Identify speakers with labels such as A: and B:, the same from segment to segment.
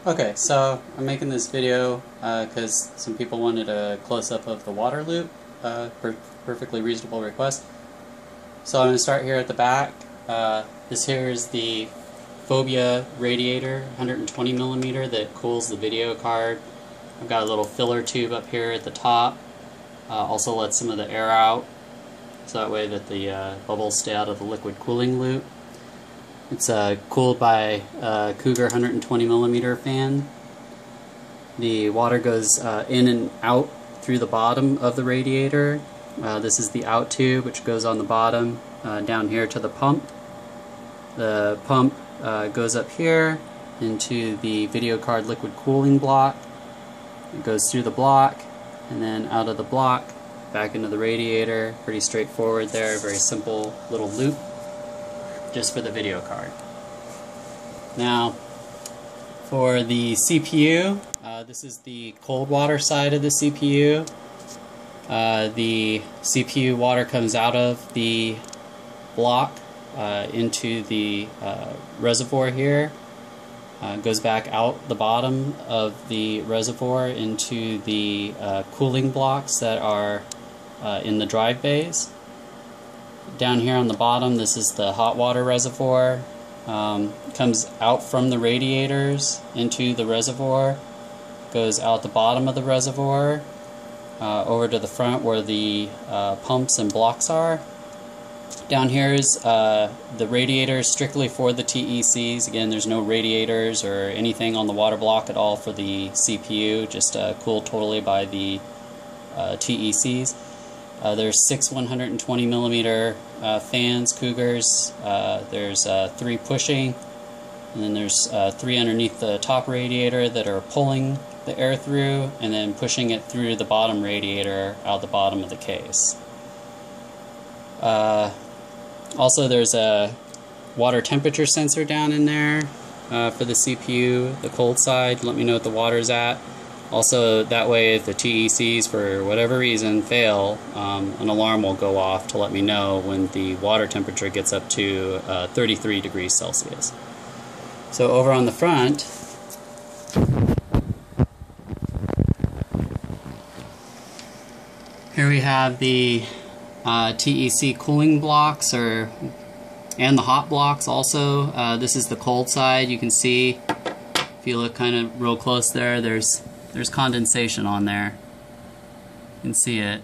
A: Okay, so I'm making this video because some people wanted a close-up of the water loop. Perfectly reasonable request. So I'm going to start here at the back. This here is the Phobia radiator, 120 millimeter, that cools the video card. I've got a little filler tube up here at the top. Also lets some of the air out, so that way that the bubbles stay out of the liquid cooling loop. It's cooled by a Cougar 120 millimeter fan. The water goes in and out through the bottom of the radiator. This is the out tube, which goes on the bottom down here to the pump. The pump goes up here into the video card liquid cooling block. It goes through the block and then out of the block back into the radiator. Pretty straightforward there, very simple little loop just for the video card. Now for the CPU, this is the cold water side of the CPU. The CPU water comes out of the block into the reservoir here. Goes back out the bottom of the reservoir into the cooling blocks that are in the drive bays. Down here on the bottom, this is the hot water reservoir. Comes out from the radiators into the reservoir, goes out the bottom of the reservoir, over to the front where the pumps and blocks are. Down here is the radiators strictly for the TECs. Again, there's no radiators or anything on the water block at all for the CPU, just cooled totally by the TECs. There's 6 120 millimeter fans, Cougars. There's 3 pushing, and then there's 3 underneath the top radiator that are pulling the air through, and then pushing it through the bottom radiator out the bottom of the case. Also, there's a water temperature sensor down in there for the CPU, the cold side, let me know what the water's at. Also, that way if the TECs for whatever reason fail, an alarm will go off to let me know when the water temperature gets up to 33 degrees Celsius. So over on the front, here we have the TEC cooling blocks, and the hot blocks also. This is the cold side. You can see, if you look kind of real close there, there's condensation on there. You can see it.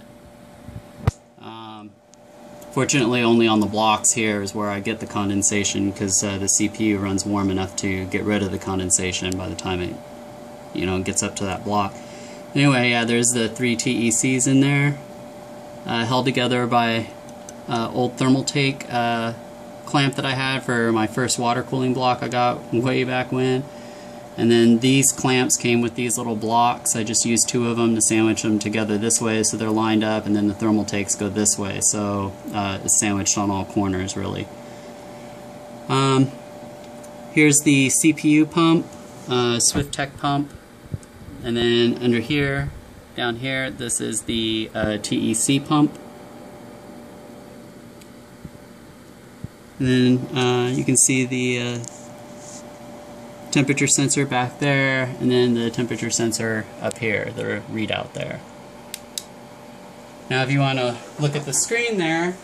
A: Fortunately, only on the blocks here is where I get the condensation, because the CPU runs warm enough to get rid of the condensation by the time it gets up to that block. Anyway, yeah, there's the 3 TECs in there, held together by old Thermaltake clamp that I had for my first water cooling block I got way back when. And then these clamps came with these little blocks. I just used 2 of them to sandwich them together this way so they're lined up, and then the Thermaltakes go this way, so it's sandwiched on all corners really. Here's the CPU pump, Swift Tech pump, and then under here, down here, this is the TEC pump. And then you can see the temperature sensor back there, and then the temperature sensor up here, the readout there. Now if you want to look at the screen there,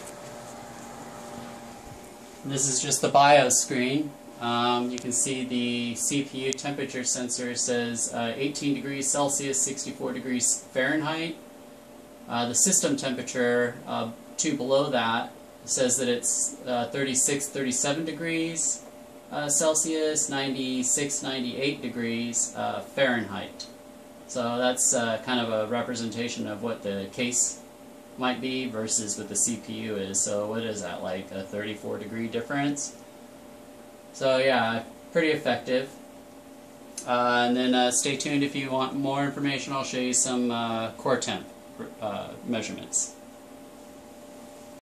A: this is just the BIOS screen. You can see the CPU temperature sensor says 18 degrees Celsius, 64 degrees Fahrenheit. The system temperature, 2 below that, says that it's 36, 37 degrees Celsius, 96, 98 degrees Fahrenheit. So that's kind of a representation of what the case might be versus what the CPU is. So what is that, like a 34 degree difference? So yeah, pretty effective. And then stay tuned if you want more information. I'll show you some core temp measurements.